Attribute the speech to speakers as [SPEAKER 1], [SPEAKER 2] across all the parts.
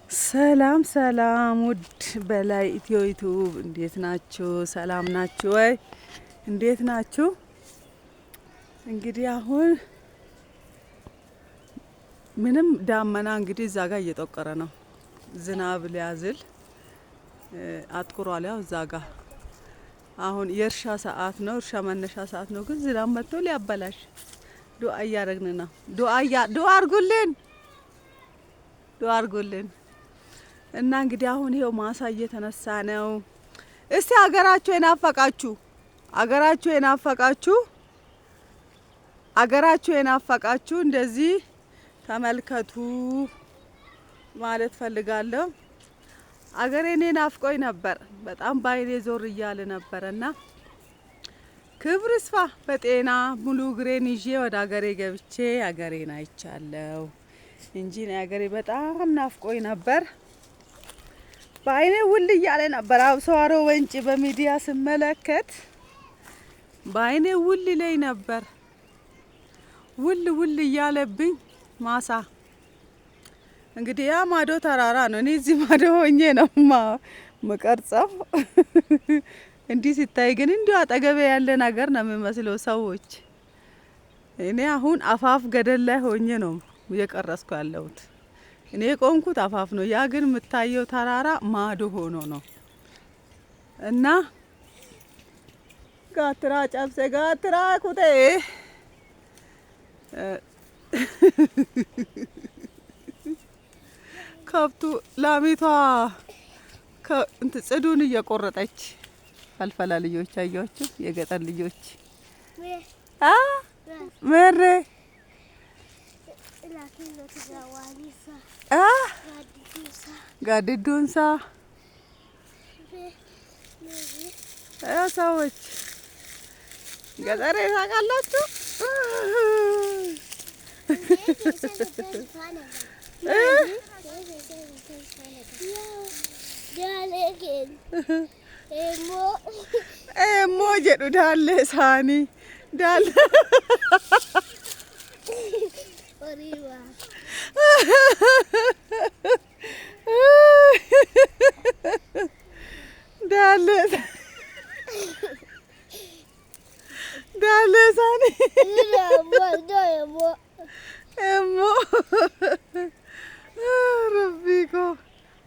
[SPEAKER 1] ሰላም ሰላም ውድ በላይ ኢትዮ ዩቲዩብ እንዴት ናችሁ? ሰላም ናችሁ ወይ? እንዴት ናችሁ? እንግዲህ አሁን ምንም ዳመና እንግዲህ እዛ ጋር እየጠቆረ ነው። ዝናብ ሊያዝል አጥቁሯል። ያው እዛ ጋር አሁን የእርሻ ሰዓት ነው፣ እርሻ መነሻ ሰዓት ነው። ግን ዝናብ መጥቶ ሊያበላሽ ዱአ እያደረግን ነው። ዱአ አርጉልን እና እንግዲህ አሁን ይሄው ማሳ እየተነሳ ነው። እስቲ አገራችሁ የናፈቃችሁ እንደዚህ ተመልከቱ ማለት ፈልጋለሁ። አገሬ እኔ ናፍቆኝ ነበር በጣም ባይኔ ዞር እያለ ነበርና ክብር ይስፋ በጤና ሙሉ እግሬን ይዤ ወደ አገሬ ገብቼ አገሬን አይቻለሁ እንጂ አገሬ በጣም ናፍቆኝ ነበር። በአይኔ ውል እያለ ነበር። አብሰዋሮ ወንጭ በሚዲያ ስመለከት በአይኔ ውል ላይ ነበር። ውል እያለብኝ ማሳ እንግዲህ ያ ማዶ ተራራ ነው። እኔ እዚህ ማዶ ሆኜ ነው መቀርጸው። እንዲህ ሲታይ ግን እንዲሁ አጠገቤ ያለ ነገር ነው የሚመስለው ሰዎች። እኔ አሁን አፋፍ ገደል ላይ ሆኜ ነው እየቀረስኩ ያለሁት። እኔ ቆንኩት አፋፍ ነው። ያ ግን የምታየው ተራራ ማዶ ሆኖ ነው እና ጋትራ ጨብሴ ጋትራ ኩቴ ከብቱ ላሚቷ ጽዱን እየቆረጠች ፈልፈላ ልጆች አያችሁ፣ የገጠር ልጆች መሬ ጋድዱንሳ ሰዎች ገጠሬ ታውቃላችሁ። ኤሞ ጀዱ ዳሌ ሳኒ ዳሌ ዳሌ ሳኒ ኤሞ ረቢኮ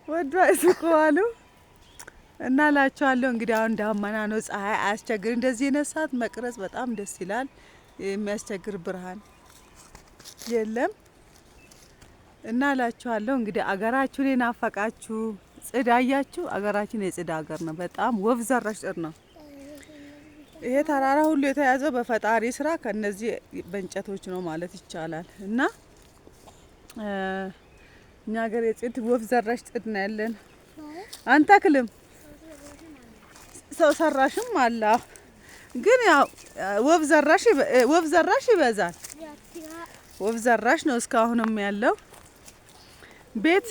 [SPEAKER 1] ወዷ ይስቆዋሉ እና ላቸዋለሁ። እንግዲህ አሁን ዳመና ነው፣ ፀሐይ አያስቸግር። እንደዚህ የነሳት መቅረጽ በጣም ደስ ይላል። የሚያስቸግር ብርሃን የለም እና ላችኋለሁ። እንግዲህ አገራችሁን የናፈቃችሁ ጽድ አያችሁ። አገራችን የጽድ ሀገር ነው። በጣም ወፍ ዘራሽ ጽድ ነው። ይሄ ተራራ ሁሉ የተያዘው በፈጣሪ ስራ ከነዚህ በእንጨቶች ነው ማለት ይቻላል። እና እኛ ሀገር የጽድ ወፍ ዘራሽ ጽድ ነው ያለን። አንተክልም ሰው ሰራሽም አለ፣ ግን ያው ወፍ ዘራሽ ይበዛል። ወፍ ዘራሽ ነው እስካሁንም ያለው። ቤት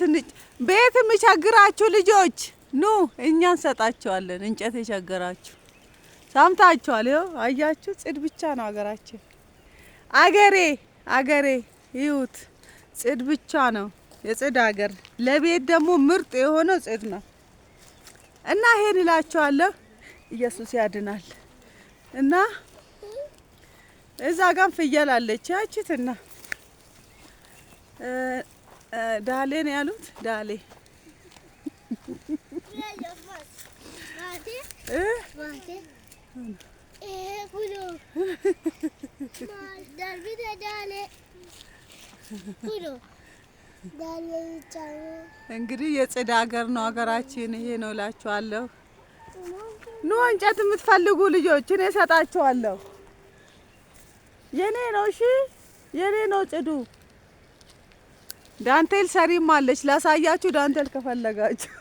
[SPEAKER 1] የሚቸግራችሁ ልጆች ኑ እኛ እንሰጣቸዋለን። እንጨት የቸገራችሁ ሰምታችኋል። ይኸው አያችሁ፣ ጽድ ብቻ ነው ሀገራችን። አገሬ ይሁት ጽድ ብቻ ነው የጽድ ሀገር። ለቤት ደግሞ ምርጥ የሆነው ጽድ ነው እና ይሄን እላችኋለሁ። ኢየሱስ ያድናል። እና እዛ ጋር ፍየል አለች ያችትና ዳሌ ነው ያሉት። ዳሌ እንግዲህ የጽድ ሀገር ነው ሀገራችን። ይሄ ነው እላችኋለሁ። ኑ እንጨት የምትፈልጉ ልጆች እኔ እሰጣችኋለሁ። የኔ ነው። እሺ የኔ ነው ጽዱ። ዳንቴል ሰሪም አለች ላሳያችሁ። ዳንቴል ከፈለጋችሁ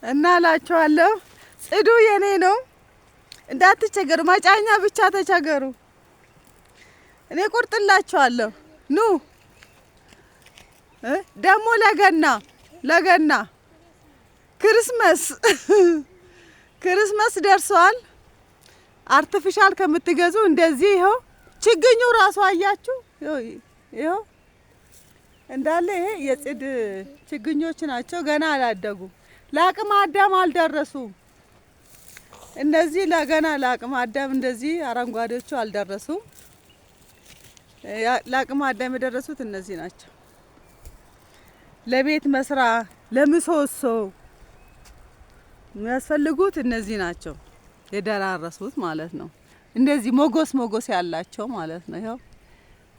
[SPEAKER 1] እና እላችኋለሁ። ጽዱ የኔ ነው። እንዳትቸገሩ፣ መጫኛ ብቻ ተቸገሩ። እኔ ቆርጥላችኋለሁ። ኑ ደግሞ ለገና ክርስመስ ክርስመስ ደርሷል። አርቲፊሻል ከምትገዙ እንደዚህ ይኸው ችግኙ ራሱ አያችሁ፣ ይኸው እንዳለ ይሄ የጽድ ችግኞች ናቸው። ገና አላደጉም፣ ለአቅመ አዳም አልደረሱም። እነዚህ ገና ለአቅመ አዳም እንደዚህ አረንጓዴዎቹ አልደረሱም። ለአቅመ አዳም የደረሱት እነዚህ ናቸው። ለቤት መስራ ለምሰሶ የሚያስፈልጉት እነዚህ ናቸው፣ የደራረሱት ማለት ነው። እንደዚህ ሞጎስ ሞጎስ ያላቸው ማለት ነው። ይኸው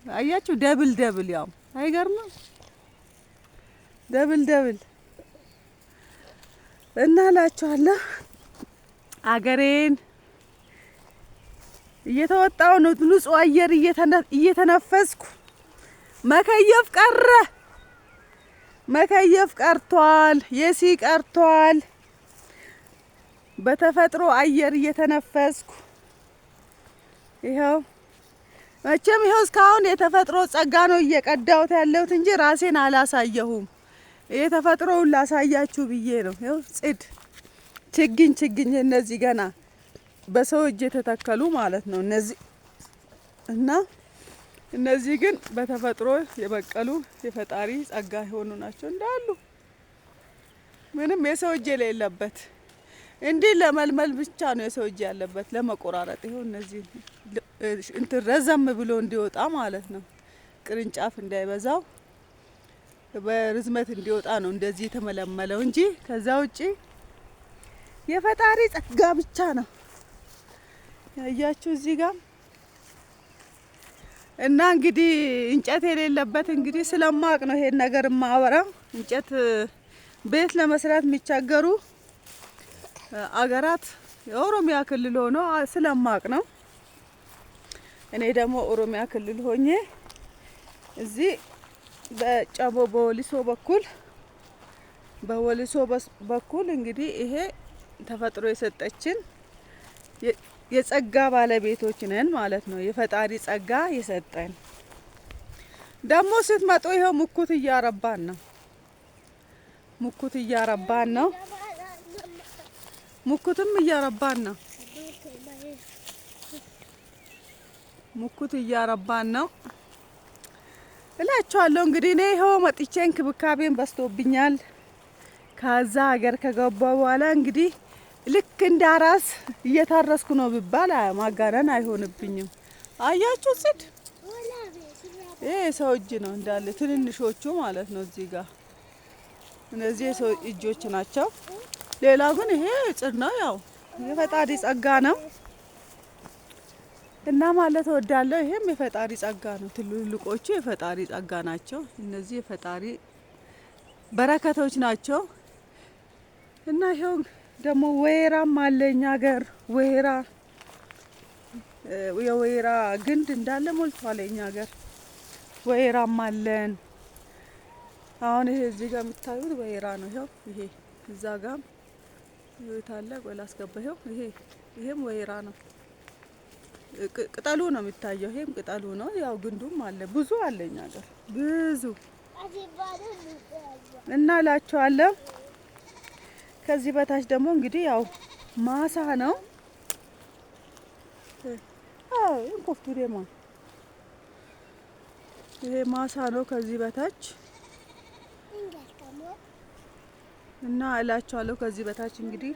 [SPEAKER 1] አያችሁ፣ ደብል ደብል፣ ያው አይገርምም? ደብል ደብል እና እላችኋለሁ። አገሬን እየተወጣው ነው፣ ንጹህ አየር እየተነፈስኩ። መከየፍ ቀረ፣ መከየፍ ቀርቷል፣ የሲ ቀርቷል። በተፈጥሮ አየር እየተነፈስኩ ይኸው መቼም ይኸው እስካሁን የተፈጥሮ ጸጋ ነው እየቀዳሁት ያለሁት እንጂ ራሴን አላሳየሁም። የተፈጥሮውን ላሳያችሁ ብዬ ነው። ይኸው ጽድ ችግኝ እነዚህ ገና በሰው እጅ የተተከሉ ማለት ነው እነዚህ እና እነዚህ ግን በተፈጥሮ የበቀሉ የፈጣሪ ጸጋ የሆኑ ናቸው እንዳሉ ምንም የሰው እጅ የሌለበት እንዲህ ለመልመል ብቻ ነው የሰው እጅ ያለበት ለመቆራረጥ። ይኸው እነዚህ እንትን ረዘም ብሎ እንዲወጣ ማለት ነው፣ ቅርንጫፍ እንዳይበዛው በርዝመት እንዲወጣ ነው እንደዚህ የተመለመለው እንጂ ከዛ ውጪ የፈጣሪ ጸጋ ብቻ ነው። ያያችሁ እዚህ ጋር እና እንግዲህ እንጨት የሌለበት እንግዲህ ስለማቅ ነው ይሄን ነገር ማወራው። እንጨት ቤት ለመስራት የሚቸገሩ አገራት የኦሮሚያ ክልል ሆኖ ስለማቅ ነው። እኔ ደግሞ ኦሮሚያ ክልል ሆኜ እዚህ በጫቦ በወሊሶ በኩል እንግዲህ ይሄ ተፈጥሮ የሰጠችን የጸጋ ባለቤቶች ነን ማለት ነው። የፈጣሪ ጸጋ የሰጠን ደግሞ ስትመጡ ይኸው ሙኩት እያረባን ነው። ሙኩትም እያረባን ነው። ሙኩት እያረባን ነው እላችኋለሁ። እንግዲህ እኔ ይኸው መጥቼ እንክብካቤን በስቶብኛል። ከዛ ሀገር ከገባ በኋላ እንግዲህ ልክ እንደ አራስ እየታረስኩ ነው ቢባል ማጋነን አይሆንብኝም። አያችሁ ጽድ ይሄ የሰው እጅ ነው እንዳለ ትንንሾቹ ማለት ነው። እዚህ ጋር እነዚህ የሰው እጆች ናቸው። ሌላው ግን ይሄ ጽድ ነው፣ ያው የፈጣሪ ጸጋ ነው እና ማለት እወዳለሁ። ይሄም የፈጣሪ ጸጋ ነው። ትልልቆቹ የፈጣሪ ጸጋ ናቸው። እነዚህ የፈጣሪ በረከቶች ናቸው እና ይሄው ደግሞ ወይራም አለኝ ሀገር ወይራ የወይራ ግንድ እንዳለ ሞልቷል። የኛ ሀገር ወይራም አለን። አሁን ይሄ እዚህ ጋር የምታዩት ወይራ ነው። ይሄው ይሄ እዛ ጋር ይታለ ቆላ አስገባው። ይሄም ወይራ ነው። ቅጠሉ ነው የሚታየው። ይሄም ቅጠሉ ነው። ያው ግንዱም አለ። ብዙ አለኝ ሀገር ብዙ እና እላችኋለሁ። ከዚህ በታች ደግሞ እንግዲህ ያው ማሳ ነው። እንቆፍቱ ደማ ይሄ ማሳ ነው ከዚህ በታች እና እላችኋለሁ። ከዚህ በታች እንግዲህ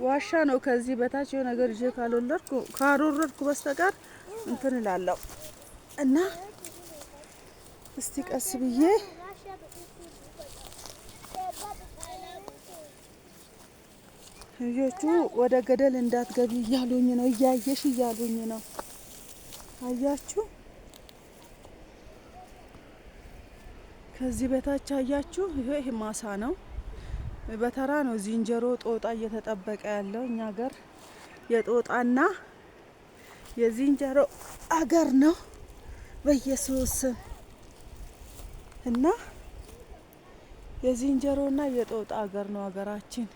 [SPEAKER 1] ዋሻ ነው ከዚህ በታች የሆነ ነገር ይዤ ካልወረድኩ በስተቀር እንትን እላለሁ እና እስቲ ቀስ ብዬ ልጆቹ ወደ ገደል እንዳትገቢ እያሉኝ ነው፣ እያየሽ እያሉኝ ነው። አያችሁ ከዚህ በታች አያችሁ። ይሄ ማሳ ነው። በተራ ነው ዝንጀሮ ጦጣ እየተጠበቀ ያለው። እኛ ሀገር የጦጣና የዝንጀሮ አገር ነው በኢየሱስ እና የዝንጀሮና የጦጣ አገር ነው ሀገራችን።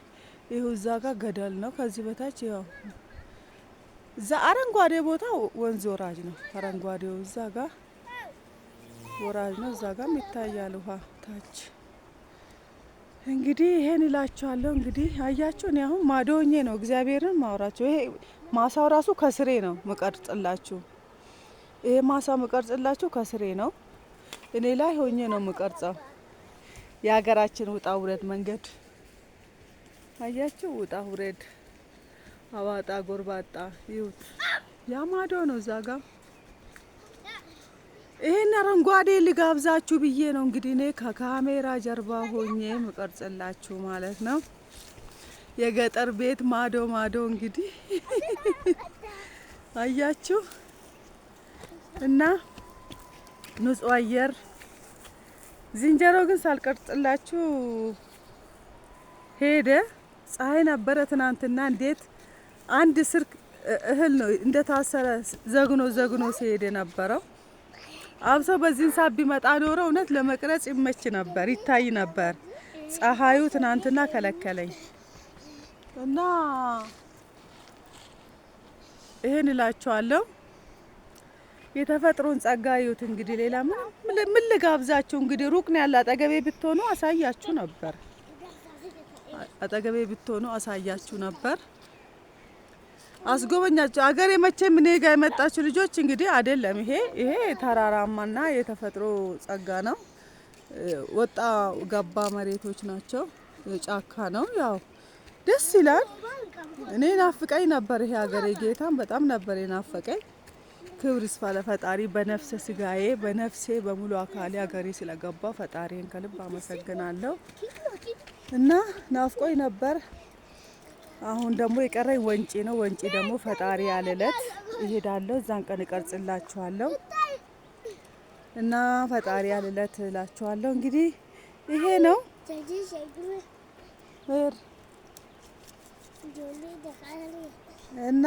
[SPEAKER 1] ይኸው እዛ ጋር ገደል ነው። ከዚህ በታች ያው እዛ አረንጓዴ ቦታ ወንዝ ወራጅ ነው። አረንጓዴው እዛ ጋር ወራጅ ነው። እዛ ጋርም ይታያል ውሃ ታች። እንግዲህ ይሄን እላችኋለሁ። እንግዲህ አያችሁ፣ እኔ አሁን ማዶ ሆኜ ነው እግዚአብሔርን ማውራችሁ። ይሄ ማሳው ራሱ ከስሬ ነው ምቀርጽላችሁ። ይሄ ማሳ ምቀርጽላችሁ ከስሬ ነው። እኔ ላይ ሆኜ ነው ምቀርጸው። የሀገራችን ውጣ ውረድ መንገድ አያችሁ፣ ውጣ ውረድ፣ አዋጣ ጎርባጣ ይሁት ያ ማዶ ነው እዛ ጋር። ይሄን አረንጓዴ ልጋብዛችሁ ብዬ ነው እንግዲህ እኔ ከካሜራ ጀርባ ሆኜ ምቀርጽላችሁ ማለት ነው። የገጠር ቤት ማዶ ማዶ እንግዲህ አያችሁ እና ንጹህ አየር። ዝንጀሮ ግን ሳልቀርጽላችሁ ሄደ። ፀሐይ ነበረ ትናንትና። እንዴት አንድ ስር እህል ነው እንደታሰረ ዘግኖ ዘግኖ ሲሄድ የነበረው። አብሶ በዚህን ሰዓት ቢመጣ ኖሮ እውነት ለመቅረጽ ይመች ነበር፣ ይታይ ነበር። ፀሐዩ ትናንትና ከለከለኝ እና ይሄን እላችኋለሁ። የተፈጥሮን ጸጋ እዩት። እንግዲህ ሌላ ምን ልጋብዛችሁ? እንግዲህ ሩቅ ነው ያለ። አጠገቤ ብትሆኑ አሳያችሁ ነበር። አጠገቤ ብትሆኑ አሳያችሁ ነበር፣ አስጎበኛችሁ። አገር የመቼም እኔ ጋር የመጣችሁ ልጆች እንግዲህ አይደለም። ይሄ ተራራማና የተፈጥሮ ጸጋ ነው። ወጣ ገባ መሬቶች ናቸው። ጫካ ነው። ያው ደስ ይላል። እኔ ናፍቀኝ ነበር ይሄ ሀገሬ። ጌታም በጣም ነበር የናፈቀኝ። ክብር ይስፋ ለፈጣሪ። በነፍሰ ስጋዬ በነፍሴ በሙሉ አካሌ ሀገሬ ስለገባ ፈጣሪን ከልብ አመሰግናለሁ። እና ናፍቆኝ ነበር። አሁን ደግሞ የቀረኝ ወንጪ ነው። ወንጪ ደግሞ ፈጣሪ ያለለት እሄዳለሁ። እዛን ቀን እቀርጽላችኋለሁ እና ፈጣሪ ያለለት እላችኋለሁ። እንግዲህ ይሄ ነው እና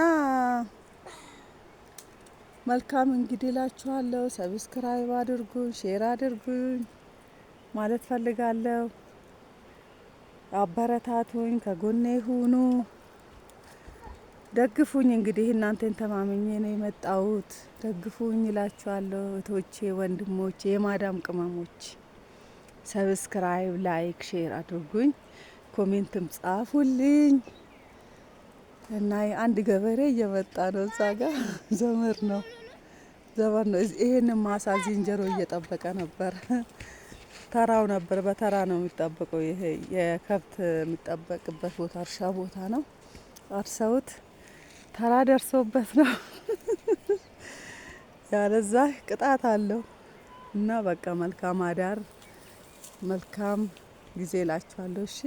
[SPEAKER 1] መልካም እንግዲህ እላችኋለሁ። ሰብስክራይብ አድርጉኝ፣ ሼር አድርጉኝ ማለት ፈልጋለሁ። አበረታቱኝ፣ ከጎኔ ሁኑ፣ ደግፉኝ። እንግዲህ እናንተን ተማምኜ ነው የመጣሁት። ደግፉኝ እላችኋለሁ። እህቶቼ፣ ወንድሞቼ፣ የማዳም ቅመሞች ሰብስክራይብ፣ ላይክ፣ ሼር አድርጉኝ። ኮሜንትም ጻፉልኝ እና አንድ ገበሬ እየመጣ ነው። እዛ ጋር ዘመድ ነው። ይሄን ማሳ ዝንጀሮ እየጠበቀ ነበር። ተራው ነበር። በተራ ነው የሚጠበቀው። ይሄ የከብት የሚጠበቅበት ቦታ እርሻ ቦታ ነው። አርሰውት ተራ ደርሶበት ነው። ያለዛ ቅጣት አለው እና በቃ መልካም አዳር፣ መልካም ጊዜ እላችኋለሁ። እሺ።